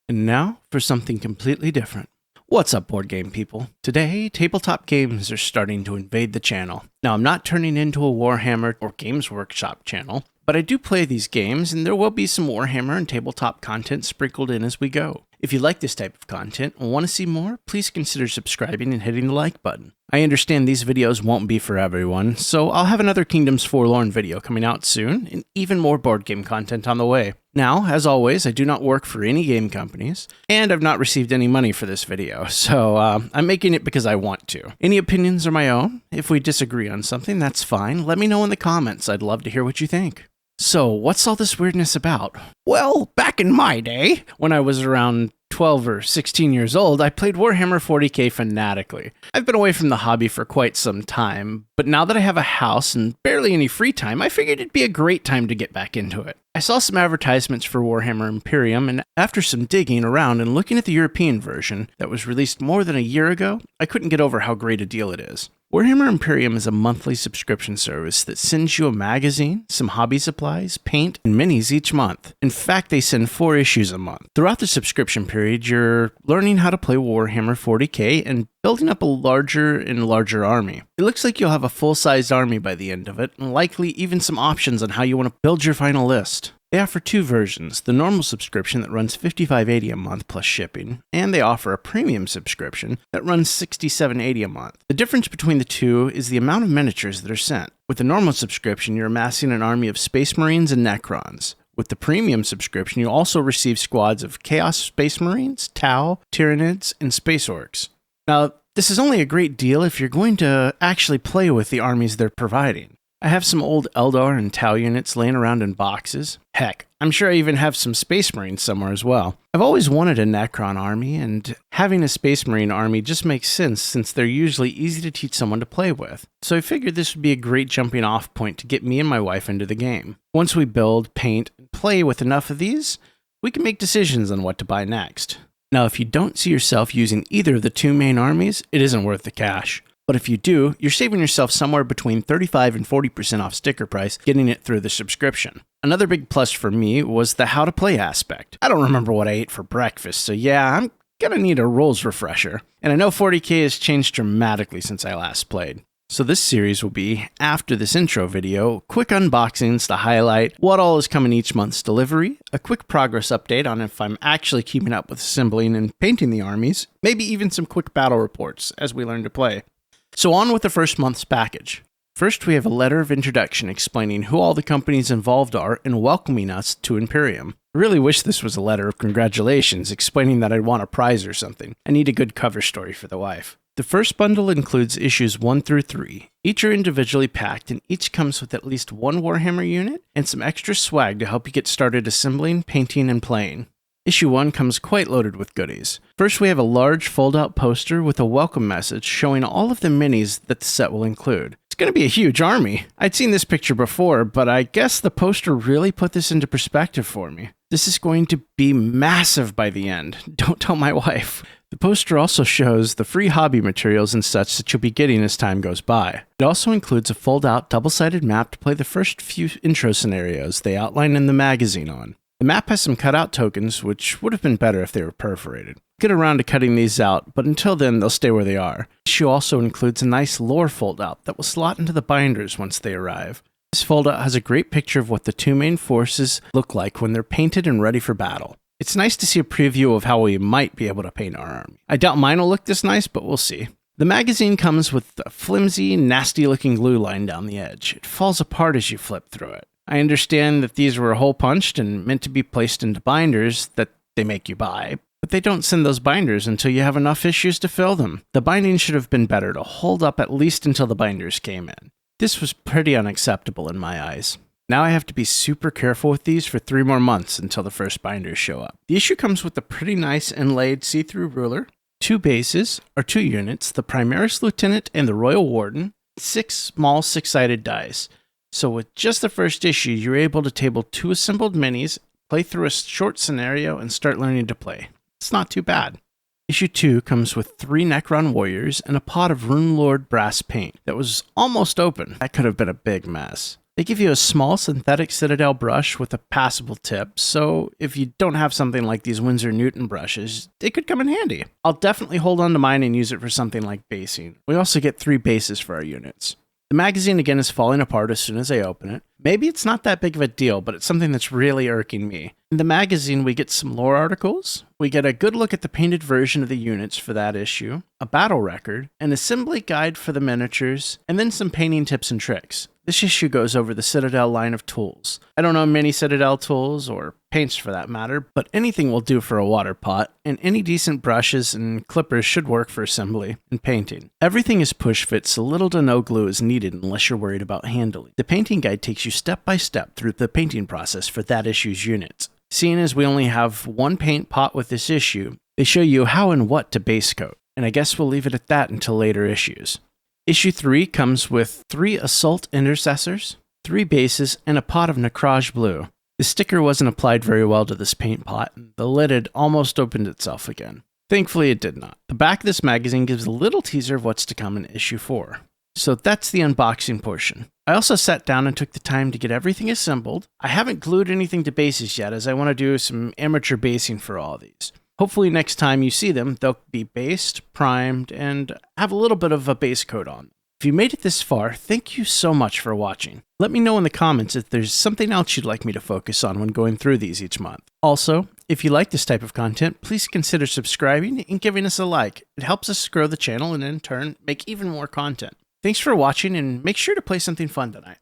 And now for something completely different. What's up, board game people? Today, tabletop games are starting to invade the channel. Now, I'm not turning into a Warhammer or Games Workshop channel, but I do play these games, and there will be some Warhammer and tabletop content sprinkled in as we go. If you like this type of content and want to see more, please consider subscribing and hitting the like button. I understand these videos won't be for everyone, so I'll have another Kingdoms Forlorn video coming out soon, and even more board game content on the way. Now, as always, I do not work for any game companies, and I've not received any money for this video, so I'm making it because I want to. Any opinions are my own. If we disagree on something, that's fine. Let me know in the comments. I'd love to hear what you think. So, what's all this weirdness about? Well, back in my day, when I was around 12 or 16 years old, I played Warhammer 40k fanatically. I've been away from the hobby for quite some time, but now that I have a house and barely any free time, I figured it'd be a great time to get back into it. I saw some advertisements for Warhammer Imperium, and after some digging around and looking at the European version that was released more than a year ago, I couldn't get over how great a deal it is. Warhammer Imperium is a monthly subscription service that sends you a magazine, some hobby supplies, paint, and minis each month. In fact, they send 4 issues a month. Throughout the subscription period, you're learning how to play Warhammer 40k and building up a larger and larger army. It looks like you'll have a full-sized army by the end of it, and likely even some options on how you want to build your final list. They offer 2 versions, the normal subscription that runs $55.80 a month plus shipping, and they offer a premium subscription that runs $67.80 a month. The difference between the two is the amount of miniatures that are sent. With the normal subscription, you're amassing an army of Space Marines and Necrons. With the premium subscription, you also receive squads of Chaos Space Marines, Tau, Tyranids, and Space Orcs. Now, this is only a great deal if you're going to actually play with the armies they're providing. I have some old Eldar and Tau units laying around in boxes. Heck, I'm sure I even have some Space Marines somewhere as well. I've always wanted a Necron army, and having a Space Marine army just makes sense since they're usually easy to teach someone to play with. So I figured this would be a great jumping off point to get me and my wife into the game. Once we build, paint, and play with enough of these, we can make decisions on what to buy next. Now, if you don't see yourself using either of the 2 main armies, it isn't worth the cash. But if you do, you're saving yourself somewhere between 35 and 40% off sticker price getting it through the subscription. Another big plus for me was the how to play aspect. I don't remember what I ate for breakfast, so yeah, I'm gonna need a rules refresher. And I know 40k has changed dramatically since I last played. So this series will be, after this intro video, quick unboxings to highlight what all is coming each month's delivery, a quick progress update on if I'm actually keeping up with assembling and painting the armies, maybe even some quick battle reports as we learn to play. So on with the first month's package. First, we have a letter of introduction explaining who all the companies involved are and welcoming us to Imperium. I really wish this was a letter of congratulations explaining that I'd want a prize or something. I need a good cover story for the wife. The first bundle includes issues 1 through 3. Each are individually packed, and each comes with at least 1 Warhammer unit and some extra swag to help you get started assembling, painting, and playing. Issue 1 comes quite loaded with goodies. First, we have a large fold-out poster with a welcome message showing all of the minis that the set will include. It's going to be a huge army. I'd seen this picture before, but I guess the poster really put this into perspective for me. This is going to be massive by the end. Don't tell my wife. The poster also shows the free hobby materials and such that you'll be getting as time goes by. It also includes a fold-out double-sided map to play the first few intro scenarios they outline in the magazine on. The map has some cutout tokens, which would have been better if they were perforated. I'll get around to cutting these out, but until then, they'll stay where they are. The issue also includes a nice lore fold-out that will slot into the binders once they arrive. This fold-out has a great picture of what the 2 main forces look like when they're painted and ready for battle. It's nice to see a preview of how we might be able to paint our army. I doubt mine will look this nice, but we'll see. The magazine comes with a flimsy, nasty-looking glue line down the edge. It falls apart as you flip through it. I understand that these were hole punched and meant to be placed into binders that they make you buy, but they don't send those binders until you have enough issues to fill them. The binding should have been better to hold up at least until the binders came in. This was pretty unacceptable in my eyes. Now I have to be super careful with these for 3 more months until the first binders show up. The issue comes with a pretty nice inlaid see-through ruler, 2 bases, or 2 units, the Primaris Lieutenant and the Royal Warden, 6 small 6-sided dice. So with just the first issue, you're able to table 2 assembled minis, play through a short scenario, and start learning to play. It's not too bad. Issue 2 comes with 3 Necron warriors and a pot of Runelord brass paint that was almost open. That could have been a big mess. They give you a small synthetic Citadel brush with a passable tip, so if you don't have something like these Winsor Newton brushes, it could come in handy. I'll definitely hold on to mine and use it for something like basing. We also get 3 bases for our units. The magazine again is falling apart as soon as I open it. Maybe it's not that big of a deal, but it's something that's really irking me. In the magazine, we get some lore articles, we get a good look at the painted version of the units for that issue, a battle record, an assembly guide for the miniatures, and then some painting tips and tricks. This issue goes over the Citadel line of tools. I don't know many Citadel tools, or paints for that matter, but anything will do for a water pot, and any decent brushes and clippers should work for assembly and painting. Everything is push-fit, so little to no glue is needed unless you're worried about handling. The painting guide takes you step by step through the painting process for that issue's units. Seeing as we only have one paint pot with this issue, they show you how and what to base coat, and I guess we'll leave it at that until later issues. Issue 3 comes with 3 Assault Intercessors, 3 bases, and a pot of Necrage Blue. The sticker wasn't applied very well to this paint pot, and the lid had almost opened itself again. Thankfully it did not. The back of this magazine gives a little teaser of what's to come in issue 4. So that's the unboxing portion. I also sat down and took the time to get everything assembled. I haven't glued anything to bases yet, as I want to do some amateur basing for all of these. Hopefully next time you see them, they'll be based, primed, and have a little bit of a base coat on them. If you made it this far, thank you so much for watching. Let me know in the comments if there's something else you'd like me to focus on when going through these each month. Also, if you like this type of content, please consider subscribing and giving us a like. It helps us grow the channel and in turn, make even more content. Thanks for watching, and make sure to play something fun tonight.